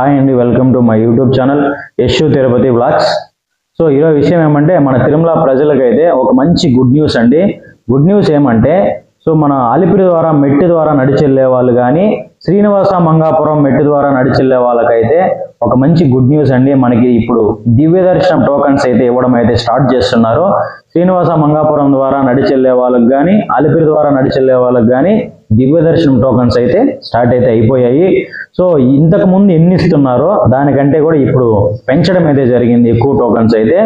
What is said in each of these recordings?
Hi అండి, welcome to my YouTube channel Yashu Tirupati vlogs. So ఈరోజు విషయం ఏమంటే మన తిరుమల ప్రజలకైతే ఒక మంచి గుడ్ న్యూస్ అండి. గుడ్ న్యూస్ ఏమంటే మన అలిపిరి ద్వారా మెట్టి ద్వారా నడిచెళ్ళే వాళ్ళు కానీ శ్రీనివాస మంగాపురం మెట్టి ద్వారా నడిచెళ్ళే వాళ్ళకైతే ఒక మంచి గుడ్ న్యూస్ అండి. మనకి ఇప్పుడు దివ్య దర్శనం టోకన్స్ అయితే ఇవ్వడం అయితే స్టార్ట్ చేస్తున్నారు. శ్రీనివాస మంగాపురం ద్వారా నడిచెళ్ళే వాళ్ళకి కానీ అలిపిరి ద్వారా నడిచెళ్ళే వాళ్ళకి కానీ దివ్య దర్శనం టోకన్స్ అయితే స్టార్ట్ అయితే అయిపోయాయి. సో ఇంతకు ముందు ఎన్ని ఇస్తున్నారో దానికంటే కూడా ఇప్పుడు పెంచడం అయితే జరిగింది, ఎక్కువ టోకన్స్ అయితే.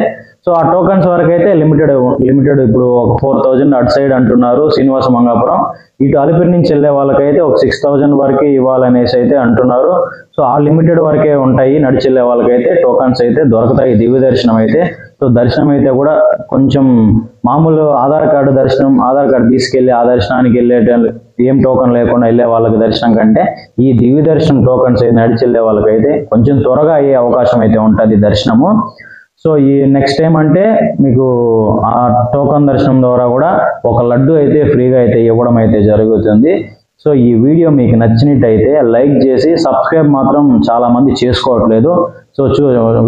సో ఆ టోకన్స్ వరకు అయితే లిమిటెడ్ ఇప్పుడు ఒక 4000 అటు సైడ్ అంటున్నారు శ్రీనివాస మంగాపురం. ఇటు అలిపిరి నుంచి వెళ్ళే వాళ్ళకైతే ఒక 6000 వరకు ఇవ్వాలనేసి అయితే అంటున్నారు. సో ఆ లిమిటెడ్ వరకే ఉంటాయి, నడిచెళ్ళే వాళ్ళకైతే టోకన్స్ అయితే దొరుకుతాయి దివ్య దర్శనం అయితే. సో దర్శనం అయితే కూడా కొంచెం మామూలు ఆధార్ కార్డు తీసుకెళ్లి ఆ దర్శనానికి వెళ్ళే ఏం టోకన్ లేకుండా వెళ్ళే వాళ్ళకి దర్శనం కంటే ఈ దివ్య దర్శనం టోకన్స్ అయితే నడిచెళ్ళే వాళ్ళకైతే కొంచెం త్వరగా అయ్యే అవకాశం అయితే ఉంటుంది దర్శనము. సో ఈ నెక్స్ట్ టైం అంటే మీకు ఆ టోకన్ దర్శనం ద్వారా కూడా ఒక లడ్డు అయితే ఫ్రీగా అయితే ఇవ్వడం అయితే జరుగుతుంది. సో ఈ వీడియో మీకు నచ్చినట్టయితే లైక్ చేసి సబ్స్క్రైబ్ మాత్రం చాలా మంది చేసుకోవట్లేదు. సో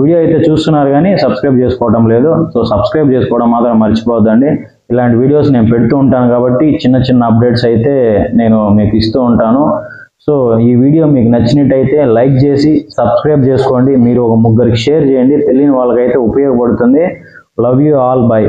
వీడియో అయితే చూస్తున్నారు కానీ సబ్స్క్రైబ్ చేసుకోవడం లేదు. సో సబ్స్క్రైబ్ చేసుకోవడం మాత్రం మర్చిపోవద్దండి. ఇలాంటి వీడియోస్ నేను పెడుతూ ఉంటాను కాబట్టి చిన్న అప్డేట్స్ అయితే నేను మీకు ఇస్తూ ఉంటాను. సో ఈ వీడియో మీకు నచ్చినట్టయితే లైక్ చేసి సబ్స్క్రైబ్ చేసుకోండి. మీరు ఒక ముగ్గురికి షేర్ చేయండి, తెలియని వాళ్ళకైతే ఉపయోగపడుతుంది. Love you all, by.